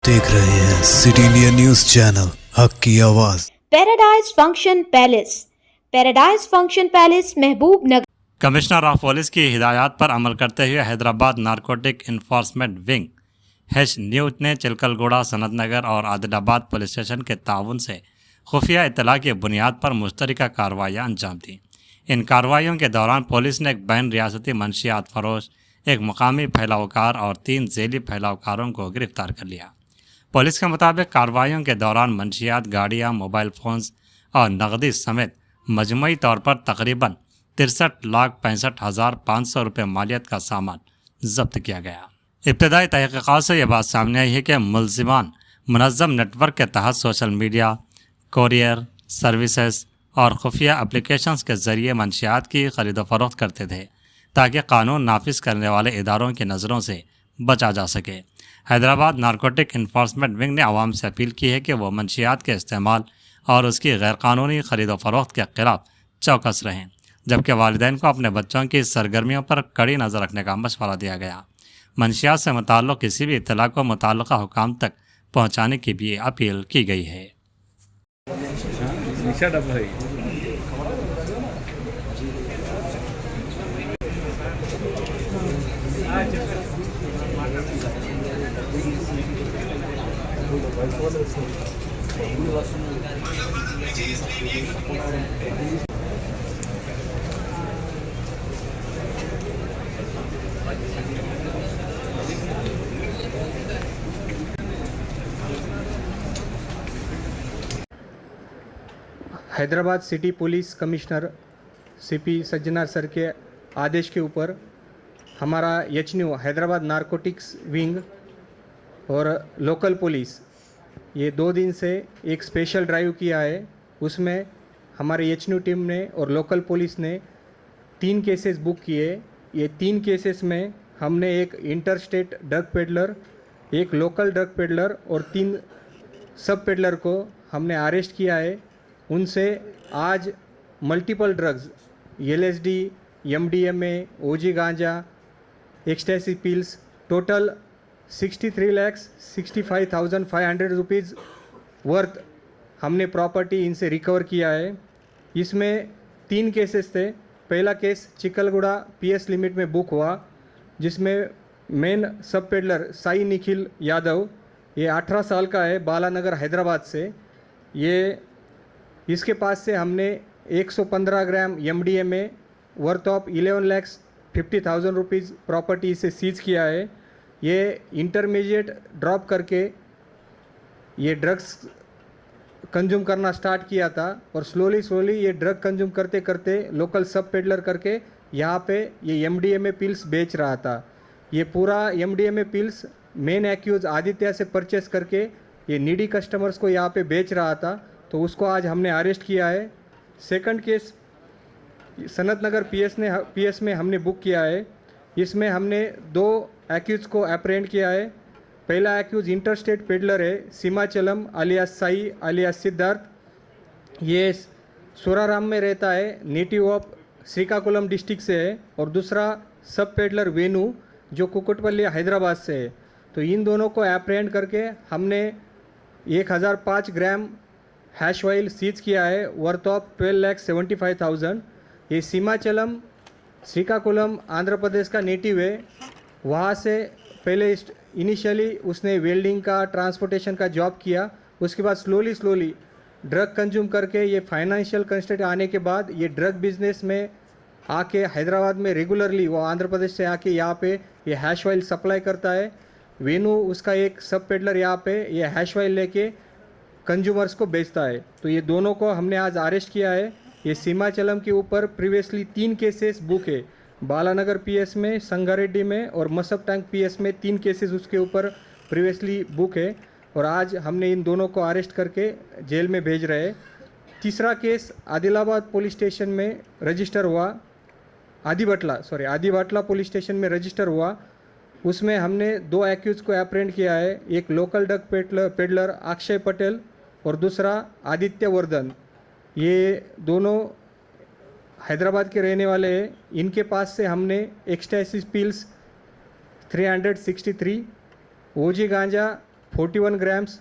देख रहे हैं सिटी इंडिया न्यूज चैनल, हक की आवाज। Paradise function palace Mehboob Nagar. Commissioner of police की हिदायत पर अमल करते हुए Hyderabad narcotic enforcement wing hash news ने चिलकलगुड़ा, सनत नगर और आदिलाबाद पुलिस स्टेशन के ताउन से खुफिया इत्तला की बुनियाद पर मुश्तरका कार्रवाइयाँ अंजाम दी। इन कार्रवाइयों के दौरान पुलिस ने एक बैन रियासती मंशियात फरोश, एक मुकामी फैलावकार और 3 झेली फैलावकारों को गिरफ्तार कर लिया। पुलिस के मुताबिक कार्रवाइयों के दौरान मंशियात, गाड़ियाँ, मोबाइल फ़ोन्स और नकदी समेत मजमूई तौर पर तकरीबन 63,65,500 रुपये मालियत का सामान जब्त किया गया। इब्तदाई तहक़ीक़ात से यह बात सामने आई है कि मुलज़िमान मुनज़्ज़म नेटवर्क के तहत सोशल मीडिया, कोरियर सर्विसेज और खुफिया एप्लीकेशंस के ज़रिए मंशियात की खरीद फरोख्त करते थे ताकि कानून नाफिज करने वाले इदारों की नज़रों से बचा जा सके। हैदराबाद नारकोटिक इन्फोर्समेंट विंग ने आवाम से अपील की है कि वह मंशियात के इस्तेमाल और उसकी गैरकानूनी खरीद फरोख्त के खिलाफ चौकस रहें, जबकि वालिदैन को अपने बच्चों की सरगर्मियों पर कड़ी नज़र रखने का मशवरा दिया गया। मंशियात से मुताल्लिक़ किसी भी इत्तला को मुताल्लिक़ा हुकाम तक पहुँचाने की भी अपील की गई है। Hyderabad city police commissioner CP Sajjanar sir के आदेश के ऊपर हमारा एचन्यू हैदराबाद नारकोटिक्स विंग और लोकल पुलिस ये 2 दिन से एक स्पेशल ड्राइव किया है। उसमें हमारे एचन्यू टीम ने और लोकल पुलिस ने 3 केसेस बुक किए। ये 3 केसेस में हमने एक इंटर स्टेट ड्रग पेडलर, एक लोकल ड्रग पेडलर और 3 सब पेडलर को हमने अरेस्ट किया है। उनसे आज multiple drugs LSD, MDMA, OG गांजा, ecstasy pills total 63,65,500 rupees worth हमने प्रॉपर्टी इनसे रिकवर किया है। इसमें 3 केसेस थे। पहला केस चिकलगुड़ा PS लिमिट में बुक हुआ, जिसमें मेन सब पेडलर साई निखिल यादव, ये 18 साल का है, बालानगर हैदराबाद से। ये इसके पास से हमने 115 ग्राम MDMA worth of 11,50,000 rupees property इसे सीज किया है। ये इंटरमीडिएट ड्रॉप करके ये ड्रग्स कंज्यूम करना स्टार्ट किया था और स्लोली ये ड्रग कंज्यूम करते करते लोकल सब पेडलर करके यहाँ पे ये MDMA पिल्स बेच रहा था। ये पूरा MDMA pills main accused Aditya से परचेस करके ये नीडी कस्टमर्स को यहाँ पे बेच रहा था, तो उसको आज हमने अरेस्ट किया है। सेकंड केस सनत नगर PS में हमने बुक किया है। इसमें हमने 2 एक्यूज को अप्रेंड किया है। पहला एक्यूज इंटरस्टेट पेडलर है, सीमाचलम आलियास साई आलियास सिद्धार्थ। ये सुराराम में रहता है, नेटिव ऑफ श्रीकाकुलम डिस्ट्रिक्ट से है। और दूसरा सब पेडलर वेणु जो कुकुटपल्ली हैदराबाद से है। तो इन दोनों को अप्रेंड करके हमने 1005 ग्राम हैश ऑयल सीज किया है वर्थ ऑफ 12,75,000। ये सीमाचलम श्रीकाकुलम आंध्र प्रदेश का नेटिव है। वहाँ से पहले इनिशियली उसने वेल्डिंग का, ट्रांसपोर्टेशन का जॉब किया। उसके बाद स्लोली ड्रग कंज्यूम करके ये फाइनेंशियल कंस्टेंट आने के बाद ये ड्रग बिजनेस में आके हैदराबाद में रेगुलरली वो आंध्र प्रदेश से आके यहाँ पे ये हैश ऑयल सप्लाई करता है। वेणु उसका एक सब पेडलर यहाँ पे ये हैश ऑयल लेके कंज्यूमर्स को बेचता है। तो ये दोनों को हमने आज अरेस्ट किया है। ये सीमाचलम के ऊपर प्रीवियसली 3 केसेस बुक है, बालानगर PS में, संगारेड्डी में और मसब टैंक PS में 3 केसेस उसके ऊपर प्रीवियसली बुक है। और आज हमने इन दोनों को अरेस्ट करके जेल में भेज रहे हैं। तीसरा केस आदिलाबाद पुलिस स्टेशन में रजिस्टर हुआ, आदिबाटला पुलिस स्टेशन में रजिस्टर हुआ। उसमें हमने 2 एक्यूज को अप्रेंड किया है, एक local drug peddler Akshay Patel और दूसरा आदित्य वर्धन। ये दोनों हैदराबाद के रहने वाले हैं। इनके पास से हमने एक्सटेसी पिल्स 363, OG गांजा 41 ग्राम्स,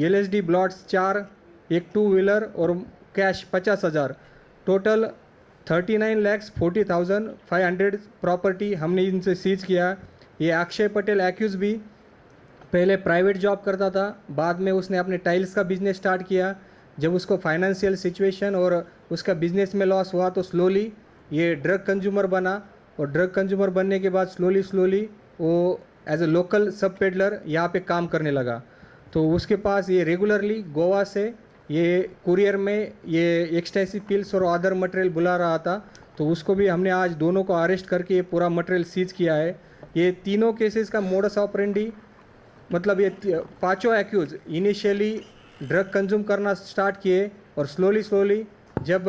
LSD ब्लॉट्स 4, एक 2 व्हीलर और कैश 50,000, टोटल 39,40,500 प्रॉपर्टी हमने इनसे सीज किया। ये अक्षय पटेल एक्यूज भी पहले प्राइवेट जॉब करता था, बाद में उसने अपने टाइल्स का बिज़नेस स्टार्ट किया। जब उसको फाइनेंशियल सिचुएशन और उसका बिज़नेस में लॉस हुआ तो स्लोली ये ड्रग कंज्यूमर बना, और ड्रग कंज्यूमर बनने के बाद स्लोली वो एज ए लोकल सब पेडलर यहाँ पे काम करने लगा। तो उसके पास ये रेगुलरली गोवा से ये कुरियर में ये एक्सटेंसिव पिल्स और अदर मटेरियल बुला रहा था। तो उसको भी हमने आज दोनों को अरेस्ट करके ये पूरा मटेरियल सीज किया है। ये तीनों केसेस का मोडस ऑपरेंडी, मतलब ये पांचों एक्यूज इनिशियली ड्रग कंज्यूम करना स्टार्ट किए और स्लोली जब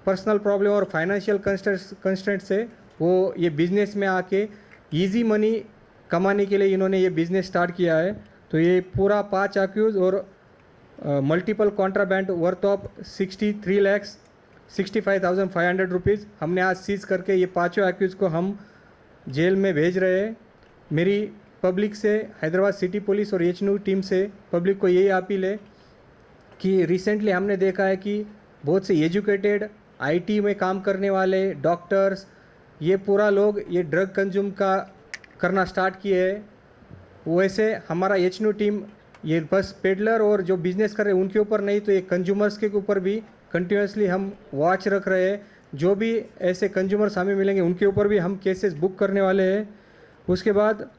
पर्सनल प्रॉब्लम और फाइनेंशियल कंस्ट्रेंट से वो ये बिज़नेस में आके इजी मनी कमाने के लिए इन्होंने ये बिज़नेस स्टार्ट किया है। तो ये पूरा 5 एक्यूज और multiple contraband worth of 63,65,500 rupees हमने आज सीज करके ये पांचों एक्यूज को हम जेल में भेज रहे हैं। मेरी पब्लिक से, हैदराबाद सिटी पुलिस और एचनू टीम से पब्लिक को यही अपील है कि रिसेंटली हमने देखा है कि बहुत से एजुकेटेड आईटी में काम करने वाले डॉक्टर्स, ये पूरा लोग ये ड्रग कंज्यूम का करना स्टार्ट किए हैं। वैसे हमारा एचनू टीम ये बस पेडलर और जो बिज़नेस कर रहे हैं उनके ऊपर नहीं, तो ये कंज्यूमर्स के ऊपर भी कंटिन्यूसली हम वॉच रख रहे हैं। जो भी ऐसे कंज्यूमर्स हमें मिलेंगे उनके ऊपर भी हम केसेस बुक करने वाले हैं। उसके बाद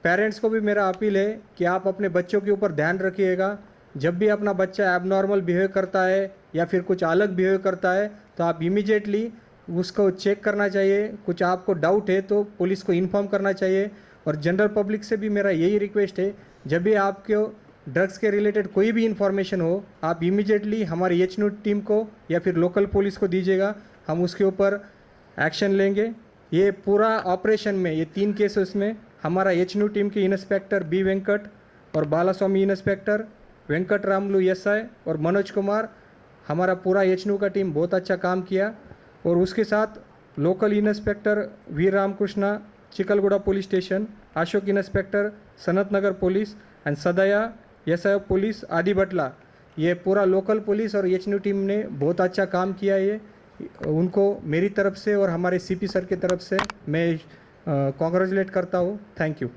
पेरेंट्स को भी मेरा अपील है कि आप अपने बच्चों के ऊपर ध्यान रखिएगा। जब भी अपना बच्चा एबनॉर्मल बिहेव करता है या फिर कुछ अलग बिहेव करता है तो आप इमीडिएटली उसको चेक करना चाहिए। कुछ आपको डाउट है तो पुलिस को इन्फॉर्म करना चाहिए। और जनरल पब्लिक से भी मेरा यही रिक्वेस्ट है, जब भी आपको ड्रग्स के रिलेटेड कोई भी इन्फॉर्मेशन हो आप इमीडिएटली हमारी एचनू टीम को या फिर लोकल पुलिस को दीजिएगा, हम उसके ऊपर एक्शन लेंगे। ये पूरा ऑपरेशन में ये 3 केसेस में हमारा एचनू टीम के इंस्पेक्टर बी वेंकट और बालास्वामी इंस्पेक्टर, वेंकट रामलू एसआई और मनोज कुमार, हमारा पूरा एचनू का टीम बहुत अच्छा काम किया। और उसके साथ local inspector Veer Ramakrishna Chikalguda police station, Ashok inspector Sanath Nagar police and सदया एसआई पुलिस आदि बटला, ये पूरा लोकल पुलिस और एचनू टीम ने बहुत अच्छा काम किया है। उनको मेरी तरफ से और हमारे सीपी सर की तरफ से मैं कॉन्ग्रेचुलेट करता हूँ। Thank you.